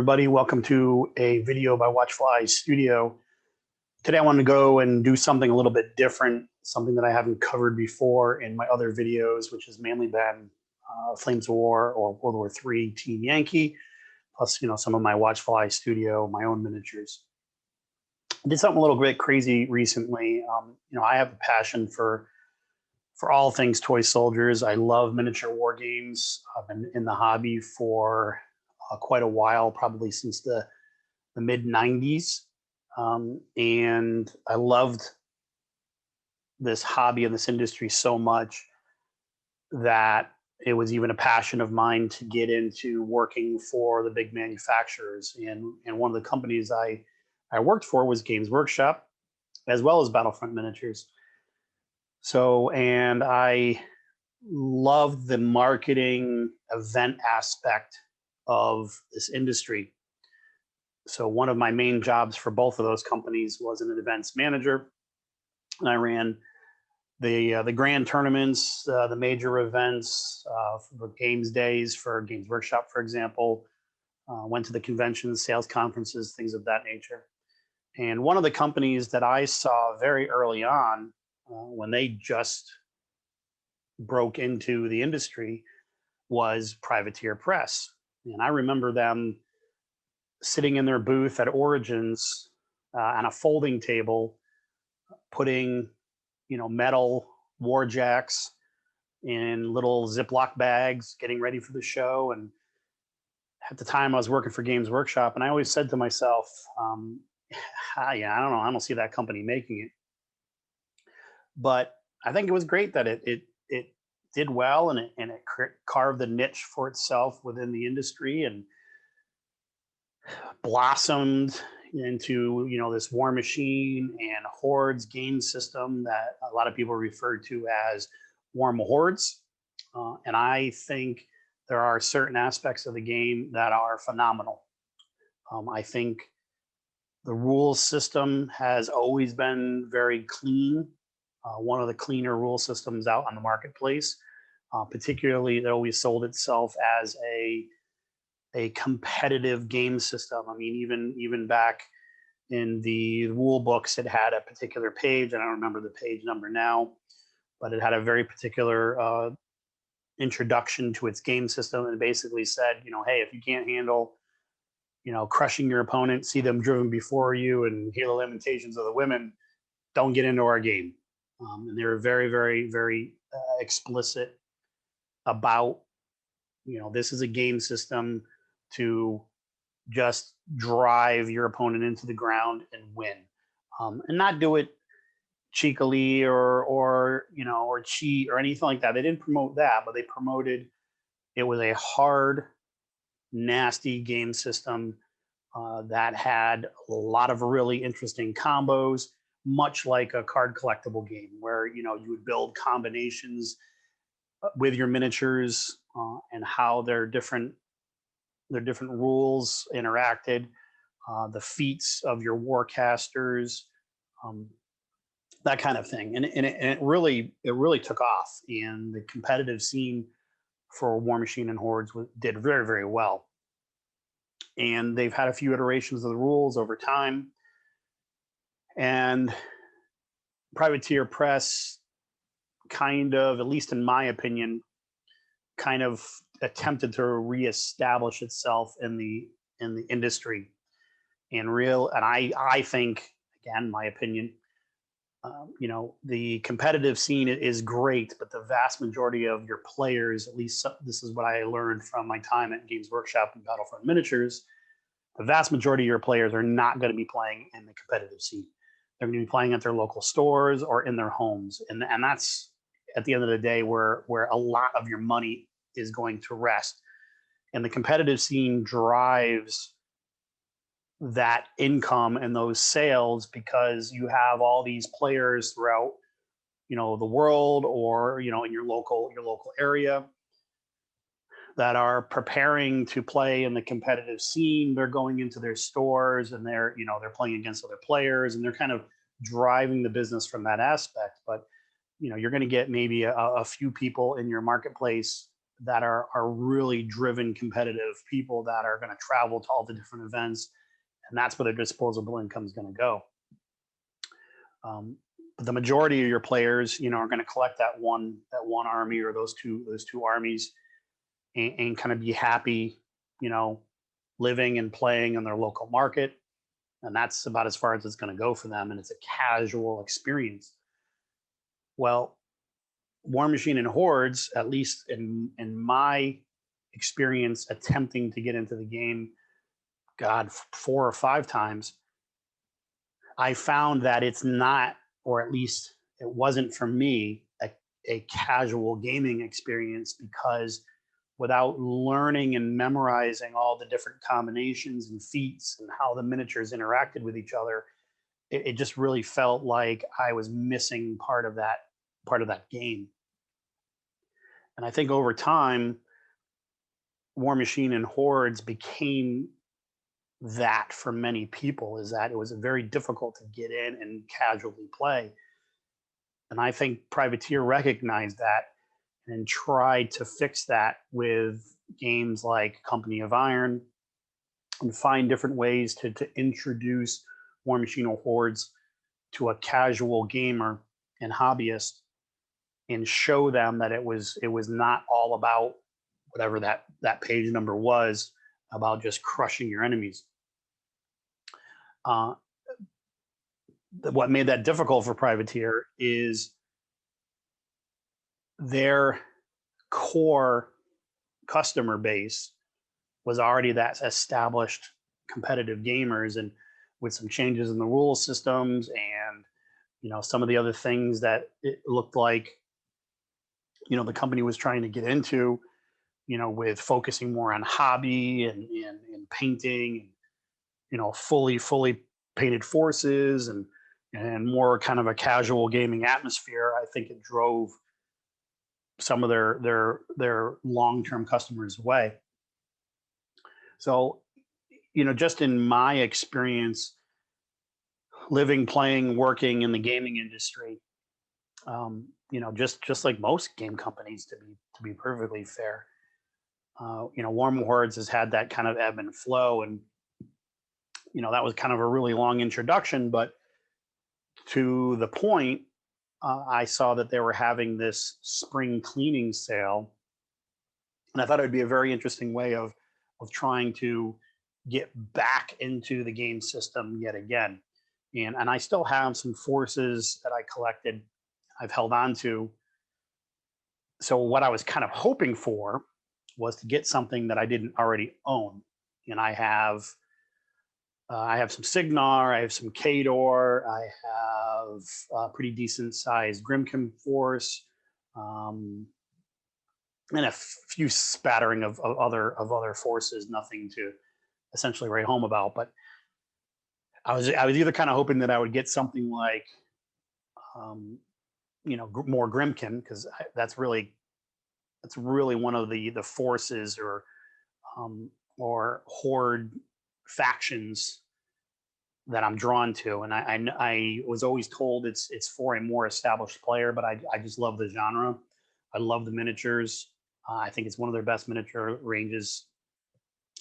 everybody. Welcome to a video by Watchfly Studio. Today I want to go and do something a little bit different, something that I haven't covered before in my other videos, which has mainly been Flames of War or World War III Team Yankee, plus some of my Watchfly Studio, my own miniatures. I did something a little bit crazy recently. I have a passion for all things toy soldiers. I love miniature war games. I've been in the hobby for quite a while, probably since the mid 90s. And I loved this hobby and this industry so much that it was even a passion of mine to get into working for the big manufacturers. And one of the companies I worked for was Games Workshop, as well as Battlefront Miniatures. So, and I loved the marketing event aspect of this industry. So one of my main jobs for both of those companies was an events manager. And I ran the grand tournaments, the major events, for games days for Games Workshop, for example. Went to the conventions, sales conferences, things of that nature. And one of the companies that I saw very early on, when they just broke into the industry, was Privateer Press. And I remember them sitting in their booth at Origins on a folding table, putting, metal war jacks in little Ziploc bags, getting ready for the show. And at the time I was working for Games Workshop, and I always said to myself, I don't know, I don't see that company making it. But I think it was great that it did well, and it carved a niche for itself within the industry and blossomed into this Warmachine and Hordes game system that a lot of people refer to as Warmachine and Hordes. And I think there are certain aspects of the game that are phenomenal. I think the rules system has always been very clean. One of the cleaner rule systems out on the marketplace. Particularly, it always sold itself as a competitive game system. I mean, even back in the rule books, it had a particular page. I don't remember the page number now, but it had a very particular introduction to its game system, and basically said, hey, if you can't handle, crushing your opponent, see them driven before you, and hear the lamentations of the women, don't get into our game. And they were very, very, very explicit about, this is a game system to just drive your opponent into the ground and win, and not do it cheekily or cheat or anything like that. They didn't promote that, but they promoted it was a hard, nasty game system that had a lot of really interesting combos, much like a card collectible game where you would build combinations with your miniatures and how their different rules interacted, the feats of your warcasters, that kind of thing. And it really took off, and the competitive scene for Warmachine and Hordes did very, very well. And they've had a few iterations of the rules over time. And Privateer Press kind of, at least in my opinion, kind of attempted to reestablish itself in the industry. And I think, again, my opinion, the competitive scene is great, but the vast majority of your players, at least this is what I learned from my time at Games Workshop and Battlefront Miniatures, the vast majority of your players are not going to be playing in the competitive scene. They're going to be playing at their local stores or in their homes. And that's, at the end of the day, where a lot of your money is going to rest. And the competitive scene drives that income and those sales because you have all these players throughout, the world, or, in your local area, that are preparing to play in the competitive scene. They're going into their stores and they're playing against other players, and they're kind of driving the business from that aspect. But you're going to get maybe a few people in your marketplace that are really driven competitive people that are going to travel to all the different events, and that's where their disposable income is going to go. But the majority of your players, are going to collect that one army or those two armies, and kind of be happy, living and playing in their local market, and that's about as far as it's going to go for them. And it's a casual experience. Well, Warmachine and Hordes, at least in my experience attempting to get into the game, God, 4 or 5 times, I found that it's not, or at least it wasn't for me, a casual gaming experience, because without learning and memorizing all the different combinations and feats and how the miniatures interacted with each other, it just really felt like I was missing part of that game. And I think over time, Warmachine and Hordes became that for many people, is that it was very difficult to get in and casually play. And I think Privateer recognized that and tried to fix that with games like Company of Iron, and find different ways to introduce Warmachine or Hordes to a casual gamer and hobbyist, and show them that it was not all about whatever that page number was, about just crushing your enemies. What made that difficult for Privateer is their core customer base was already that established competitive gamers, and with some changes in the rule systems and some of the other things that it looked like the company was trying to get into, with focusing more on hobby and painting, fully painted forces, and more kind of a casual gaming atmosphere. I think it drove some of their long-term customers away. So, just in my experience, living, playing, working in the gaming industry, just like most game companies, to be perfectly fair, Warm Hordes has had that kind of ebb and flow, and that was kind of a really long introduction, but to the point, I saw that they were having this spring cleaning sale, and I thought it would be a very interesting way of trying to get back into the game system yet again. And I still have some forces that I collected, I've held on to. So what I was kind of hoping for was to get something that I didn't already own. And I have some Signar, I have some Khador, I have a pretty decent sized Grimkin force, and a few spattering of other forces, nothing to essentially write home about. But I was either kind of hoping that I would get something like, more Grimkin, because that's really one of the forces or horde factions that I'm drawn to. And I was always told it's for a more established player, but I just love the genre. I love the miniatures. I think it's one of their best miniature ranges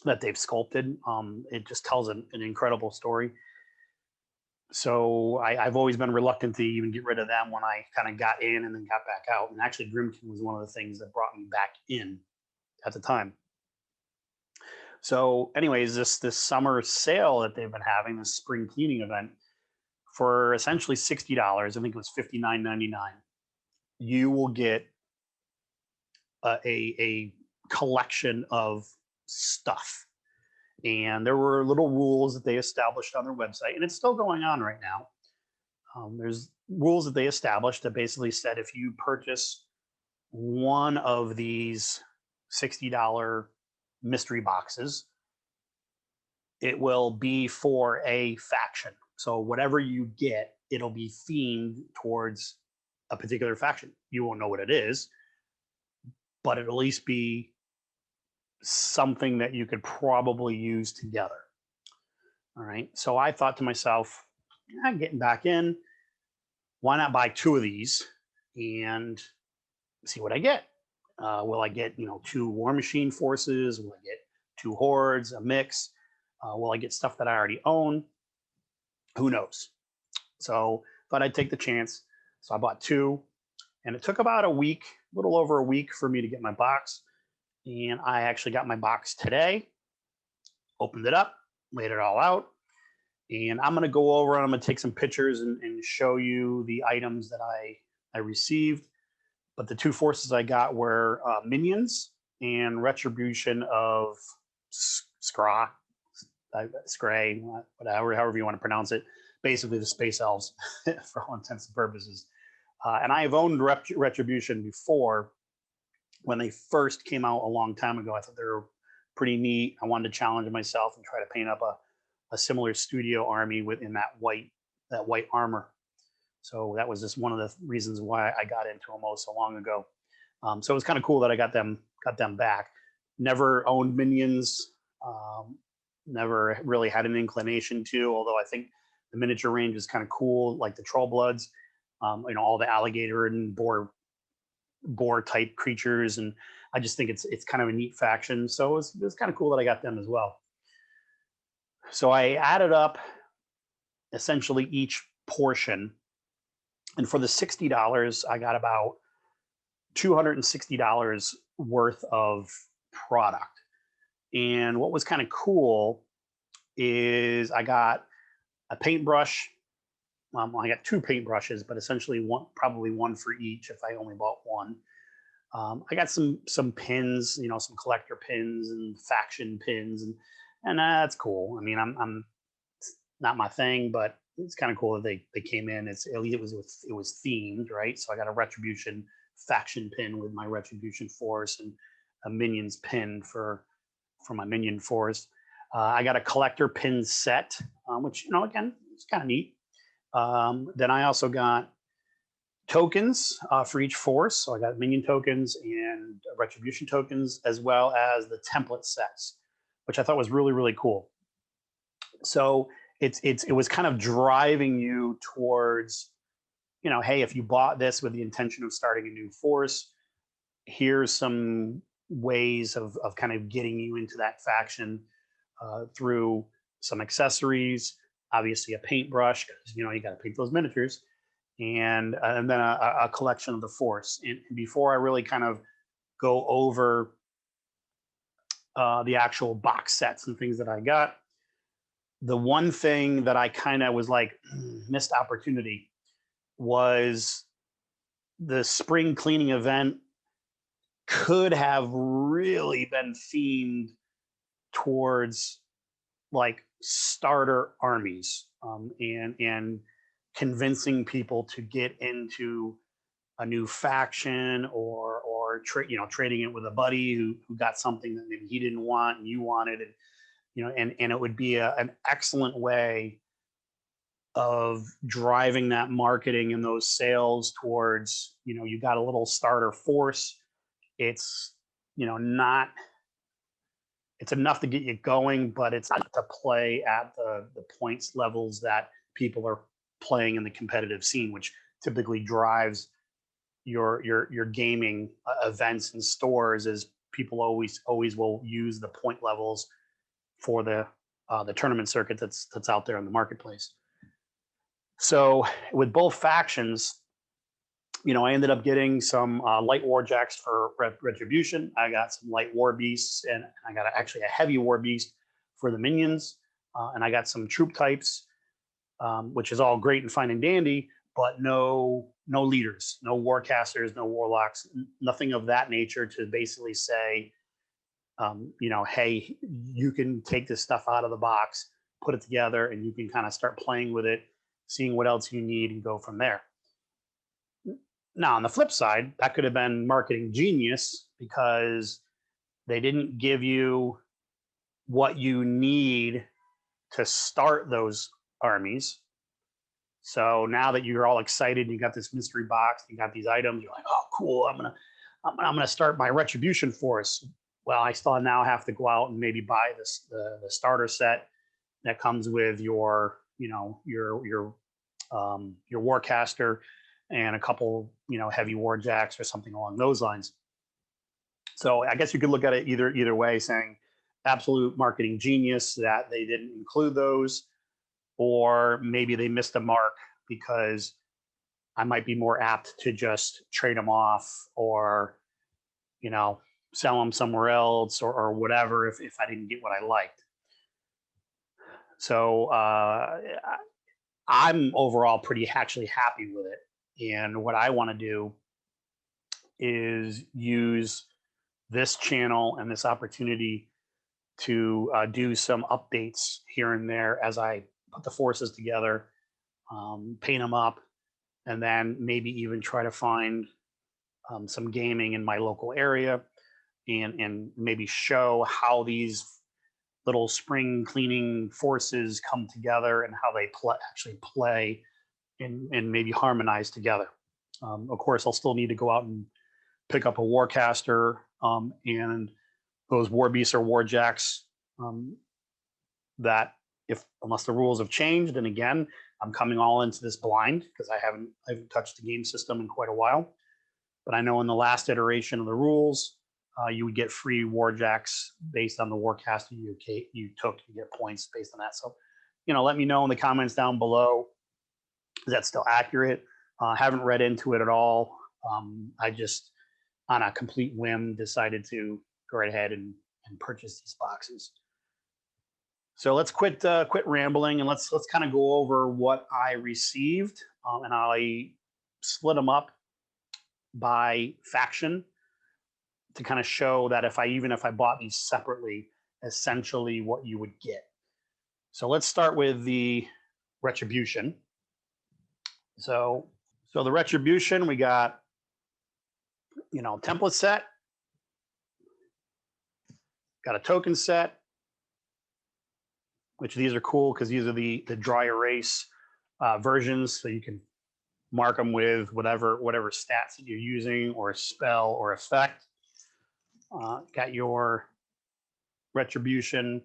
that they've sculpted. It just tells an incredible story. So I've always been reluctant to even get rid of them when I kind of got in and then got back out. And actually, Grimkin was one of the things that brought me back in at the time. So, anyways, this summer sale that they've been having, this spring cleaning event, for essentially $60, I think it was $59.99, you will get a collection of stuff. And there were little rules that they established on their website, and it's still going on right now. There's rules that they established that basically said if you purchase one of these $60 mystery boxes, it will be for a faction. So whatever you get, it'll be themed towards a particular faction. You won't know what it is, but it'll at least be something that you could probably use together. All right. So I thought to myself, I'm getting back in. Why not buy 2 of these and see what I get? Will I get, 2 Warmachine forces? Will I get 2 hordes, a mix? Will I get stuff that I already own? Who knows? So thought I'd take the chance. So I bought 2, and it took about a week, a little over a week for me to get my box. And I actually got my box today, opened it up, laid it all out. And I'm going to go over and I'm going to take some pictures and show you the items that I received. But the 2 forces I got were minions and Retribution of Skra, Scray, whatever, however you want to pronounce it. Basically, the space elves, for all intents and purposes. And I have owned Retribution before when they first came out a long time ago. I thought they were pretty neat. I wanted to challenge myself and try to paint up a similar studio army within that white armor. So that was just one of the reasons why I got into them so long ago. So it was kind of cool that I got them back. Never owned minions. Never really had an inclination to, although I think the miniature range is kind of cool, like the Troll Bloods, all the alligator and boar type creatures. And I just think it's kind of a neat faction. So it was kind of cool that I got them as well. So I added up essentially each portion. And for the $60, I got about $260 worth of product. And what was kind of cool is I got a paintbrush. I got 2 paintbrushes, but essentially probably one for each if I only bought one. I got some pins, some collector pins and faction pins, and that's cool. I mean, it's not my thing, but it's kind of cool that they came in. At least it was themed, right? So I got a Retribution faction pin with my Retribution force and a minions pin for my minion force. I got a collector pin set, which again, it's kind of neat. Then I also got tokens for each force. So I got minion tokens and Retribution tokens, as well as the template sets, which I thought was really, really cool. So it was kind of driving you towards, hey, if you bought this with the intention of starting a new force, here's some ways of kind of getting you into that faction through some accessories, obviously a paintbrush, because you got to paint those miniatures, and then a collection of the force. And before I really kind of go over the actual box sets and things that I got, the one thing that I kind of was like, missed opportunity was the spring cleaning event could have really been themed towards like starter armies, and convincing people to get into a new faction or trading it with a buddy who got something that maybe he didn't want and you wanted, and and it would be an excellent way of driving that marketing and those sales towards, you got a little starter force. It's not, it's enough to get you going, but it's not to play at the points levels that people are playing in the competitive scene, which typically drives your gaming events and stores, as people always will use the point levels for the tournament circuit that's out there in the marketplace. So with both factions, I ended up getting some light war jacks for Retribution. I got some light war beasts, and I got actually a heavy war beast for the minions. And I got some troop types, which is all great and fine and dandy, but no leaders, no warcasters, no warlocks, nothing of that nature to basically say, hey, you can take this stuff out of the box, put it together, and you can kind of start playing with it, seeing what else you need, and go from there. Now, on the flip side, that could have been marketing genius, because they didn't give you what you need to start those armies. So now that you're all excited, you got this mystery box, you got these items, you're like, oh, cool, I'm gonna start my Retribution force. Well, I still now have to go out and maybe buy the starter set that comes with your warcaster and a couple heavy war jacks or something along those lines. So I guess you could look at it either way, saying absolute marketing genius that they didn't include those, or maybe they missed the mark because I might be more apt to just trade them off, or sell them somewhere else, or whatever, if I didn't get what I liked. So I'm overall pretty actually happy with it. And what I want to do is use this channel and this opportunity to do some updates here and there as I put the forces together, paint them up, and then maybe even try to find some gaming in my local area, and maybe show how these little spring cleaning forces come together and how they actually play and maybe harmonize together. Of course, I'll still need to go out and pick up a Warcaster and those War Beasts or Warjacks that, unless the rules have changed, and again, I'm coming all into this blind because I haven't touched the game system in quite a while. But I know in the last iteration of the rules, you would get free Warjacks based on the Warcaster you took. You get points based on that. So, let me know in the comments down below. Is that still accurate? Haven't read into it at all. I just, on a complete whim, decided to go right ahead and purchase these boxes. So let's quit rambling, and let's kind of go over what I received, and I split them up by faction to kind of show that even if I bought these separately, essentially what you would get. So let's start with the Retribution. So the Retribution, we got template set, got a token set, which these are cool because these are the dry erase versions, so you can mark them with whatever stats that you're using, or a spell or effect. Got your Retribution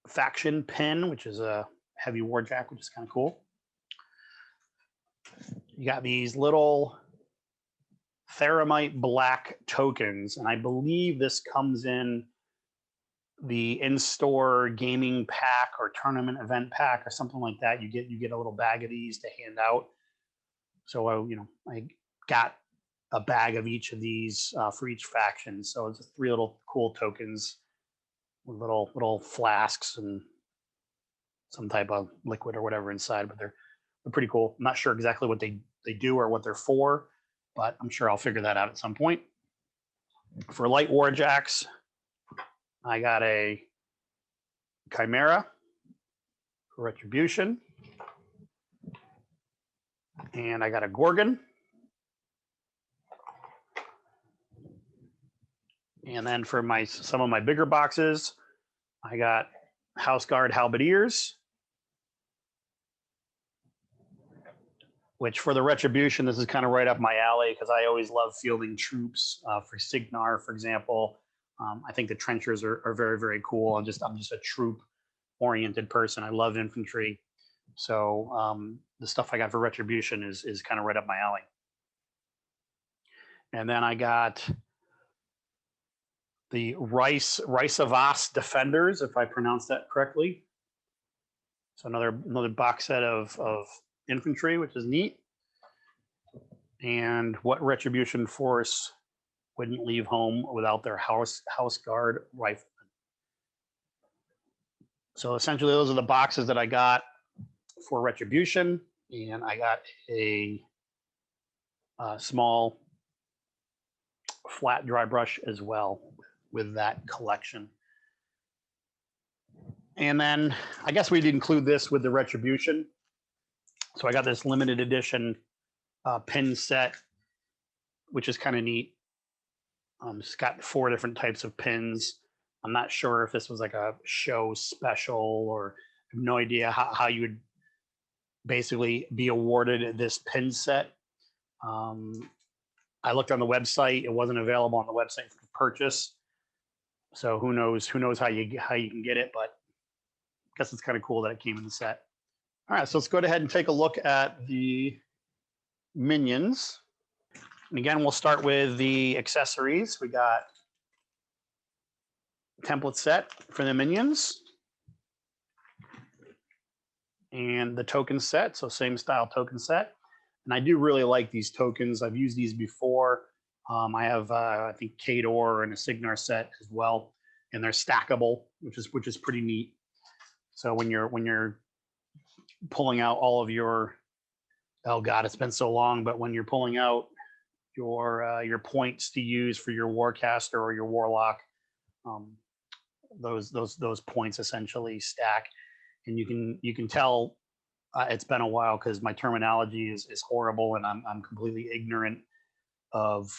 faction pin, which is a heavy warjack, which is kind of cool. You got these little Theramite black tokens, and I believe this comes in the in-store gaming pack or tournament event pack or something like that. You get a little bag of these to hand out. So I got a bag of each of these for each faction. So it's 3 little cool tokens with little flasks and some type of liquid or whatever inside, but they're pretty cool. I'm not sure exactly what they do or what they're for, but I'm sure I'll figure that out at some point. For light warjacks, I got a Chimera for Retribution, and I got a Gorgon. And then for some of my bigger boxes, I got House Guard Halberdiers, which for the Retribution, this is kind of right up my alley because I always love fielding troops. For Signar, for example, I think the trenchers are very, very cool. I'm just a troop-oriented person. I love infantry. So the stuff I got for Retribution is kind of right up my alley. And then I got the Reisavas Defenders, if I pronounced that correctly. So another box set of infantry, which is neat. And what Retribution force wouldn't leave home without their house guard riflemen? So essentially, those are the boxes that I got for Retribution, and I got a small flat dry brush as well with that collection. And then I guess we'd include this with the Retribution. So I got this limited edition pin set, which is kind of neat. It's got 4 different types of pins. I'm not sure if this was like a show special, or I have no idea how you would basically be awarded this pin set. I looked on the website; it wasn't available on the website for purchase. So who knows how you can get it? But I guess it's kind of cool that it came in the set. All right, so let's go ahead and take a look at the minions. And again, we'll start with the accessories. We got template set for the minions. And the token set, so same style token set. And I do really like these tokens. I've used these before. I have, I think, Kador and a Signar set as well, and they're stackable, which is pretty neat. So when you're pulling out all of your, oh God, it's been so long, but when you're pulling out your points to use for your Warcaster or your Warlock, those points essentially stack, and you can tell it's been a while because my terminology is horrible and I'm completely ignorant of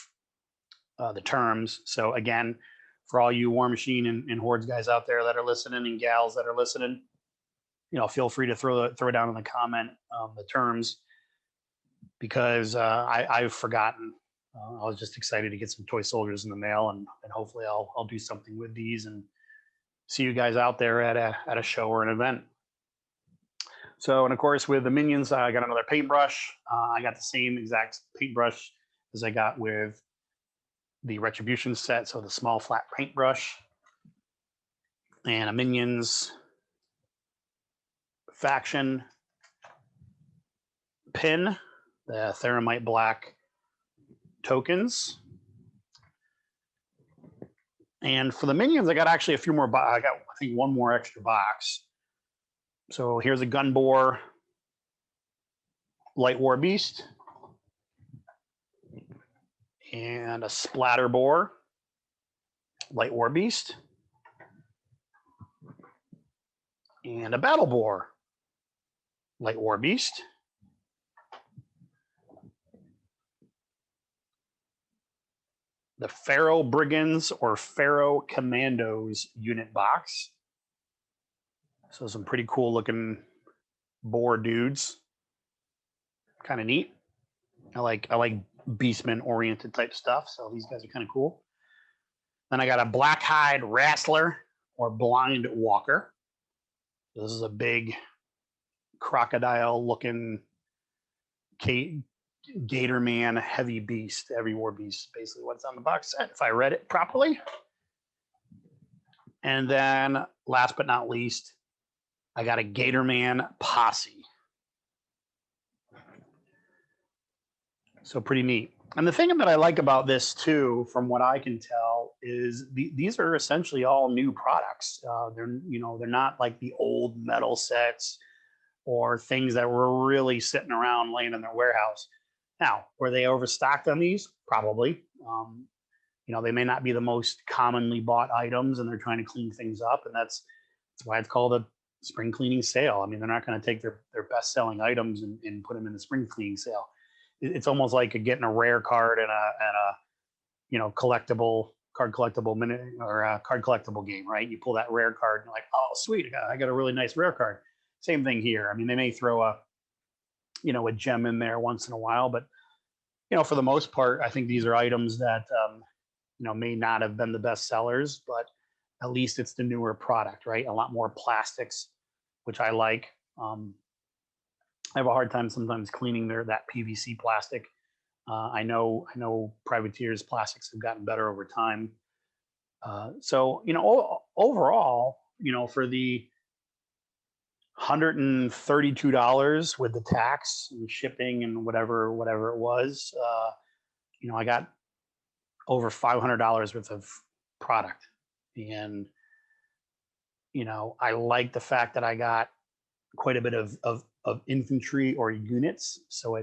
the terms. So again, for all you Warmachine and Hordes guys out there that are listening and gals that are listening, feel free to throw down in the comment the terms, because I've forgotten. I was just excited to get some toy soldiers in the mail, and hopefully I'll do something with these and see you guys out there at a show or an event. So, and of course, with the minions, I got another paintbrush. I got the same exact paintbrush as I got with the Retribution set, so the small flat paintbrush, and a minions faction pin, the Theramite Black tokens. And for the minions, I got actually a few more. I got, I think, one more extra box. So here's a Gunbore Light War Beast and a Splatterbore Light War Beast and a Battlebore Light War Beast. The Pharaoh Brigands or Pharaoh Commandos unit box. So some pretty cool looking boar dudes. Kind of neat. I like beastman oriented type stuff. So these guys are kind of cool. Then I got a Blackhide Wrestler or Blind Walker. This is a big crocodile looking Gator Man heavy beast. Every war beast, basically what's on the box set, if I read it properly. And then last but not least, I got a Gator Man posse. So pretty neat. And the thing that I like about this too, from what I can tell, is these are essentially all new products. They're not like the old metal sets or things that were really sitting around laying in their warehouse. Now, were they overstocked on these? Probably. They may not be the most commonly bought items, and they're trying to clean things up, and that's why it's called a spring cleaning sale. I mean, they're not going to take their best-selling items and put them in the spring cleaning sale. It's almost like getting a rare card and a card collectible minute or a card collectible game, right? You pull that rare card and you're like, oh, sweet, I got a really nice rare card. Same thing here. I mean, they may throw a gem in there once in a while, but for the most part, I think these are items that may not have been the best sellers, but at least it's the newer product, right? A lot more plastics, which I like. I have a hard time sometimes cleaning that PVC plastic. I know Privateer's plastics have gotten better over time. So overall, for the $132 with the tax and shipping and whatever it was, I got over $500 worth of product. And I like the fact that I got quite a bit of infantry or units. So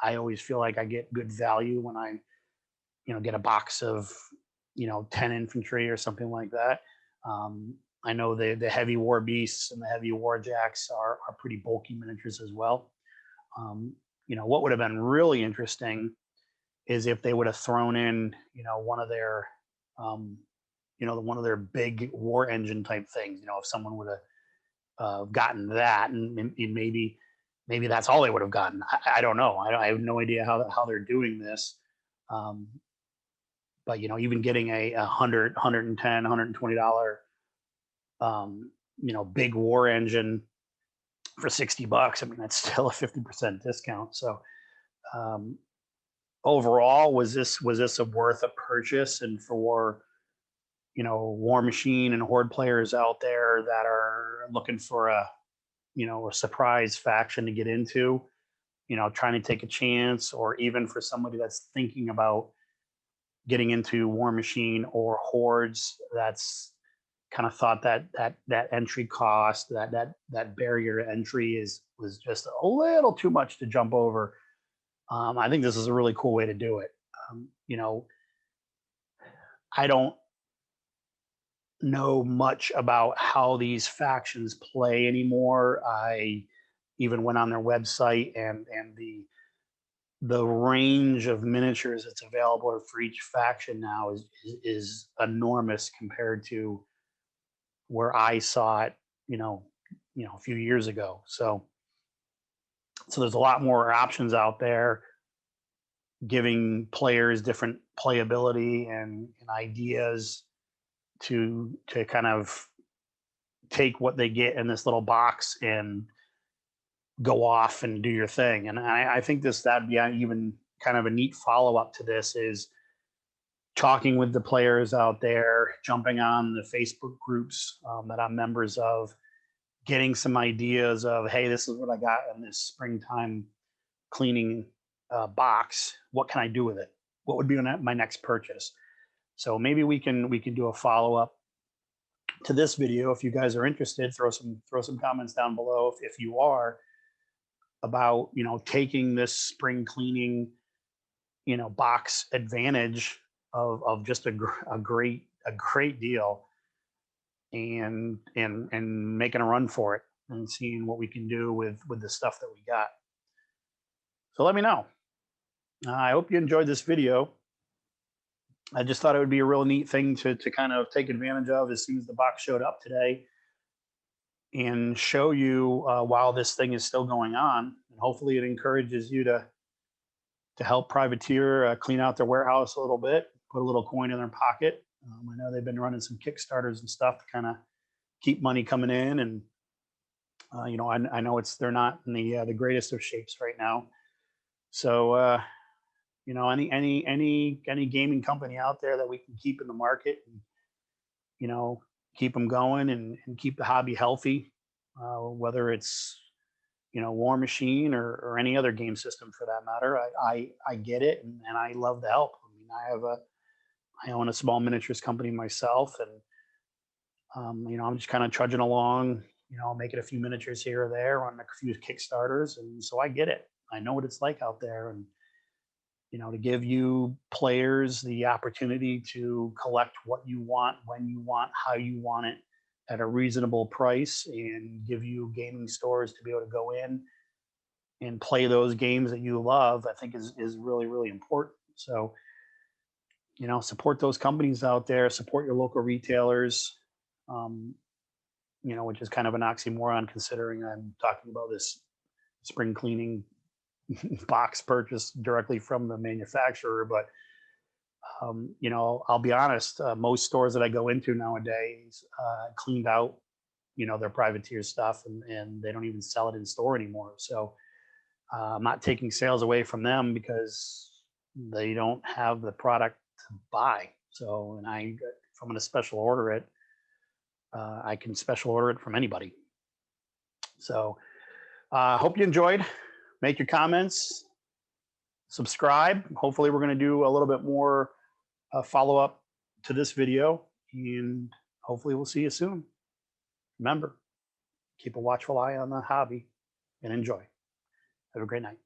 I always feel like I get good value when I get a box of 10 infantry or something like that. I know the heavy war beasts and the heavy war jacks are pretty bulky miniatures as well. What would have been really interesting is if they would have thrown in one of their one of their big war engine type things. If someone would have gotten that, and maybe that's all they would have gotten. I don't know. I have no idea how they're doing this. But even getting a $100, $110, $120 big war engine for $60, I mean, that's still a 50% discount. So overall, was this a worth a purchase? And for Warmachine and Horde players out there that are looking for a surprise faction to get into, trying to take a chance, or even for somebody that's thinking about getting into Warmachine or Hordes, that's kind of thought that entry cost, that barrier to entry was just a little too much to jump over. I think this is a really cool way to do it. I don't know much about how these factions play anymore. I even went on their website, and the range of miniatures that's available for each faction now is enormous compared to where I saw it, a few years ago. So there's a lot more options out there, giving players different playability and ideas to kind of take what they get in this little box and go off and do your thing. And I think that'd be even kind of a neat follow-up to this, is talking with the players out there, jumping on the Facebook groups that I'm members of, getting some ideas of, hey, this is what I got in this springtime cleaning box. What can I do with it? What would be my next purchase? So maybe we can do a follow-up to this video. If you guys are interested, throw some comments down below if you are, about taking this spring cleaning box advantage of just a great deal, and making a run for it and seeing what we can do with the stuff that we got. So let me know. I hope you enjoyed this video. I just thought it would be a real neat thing to kind of take advantage of as soon as the box showed up today, and show you while this thing is still going on. And hopefully it encourages you to help Privateer clean out their warehouse a little bit, put a little coin in their pocket. I know they've been running some Kickstarters and stuff to kind of keep money coming in, and I know they're not in the greatest of shapes right now. So any gaming company out there that we can keep in the market, and keep them going and keep the hobby healthy, whether it's Warmachine or any other game system for that matter. I get it, and I love the help. I mean, I own a small miniatures company myself, and I'm just kind of trudging along, making a few miniatures here or there on a few Kickstarters, and so I get it. I know what it's like out there, and to give you players the opportunity to collect what you want, when you want, how you want it, at a reasonable price, and give you gaming stores to be able to go in and play those games that you love, I think is really, really important. So, support those companies out there, support your local retailers, which is kind of an oxymoron considering I'm talking about this spring cleaning box purchase directly from the manufacturer. But I'll be honest, most stores that I go into nowadays cleaned out their Privateer stuff, and they don't even sell it in store anymore. So I'm not taking sales away from them because they don't have the product to buy. So, and if I'm going to special order it, I can special order it from anybody. So hope you enjoyed. Make your comments, subscribe. Hopefully we're going to do a little bit more follow-up to this video, and hopefully we'll see you soon. Remember, keep a watchful eye on the hobby and enjoy. Have a great night.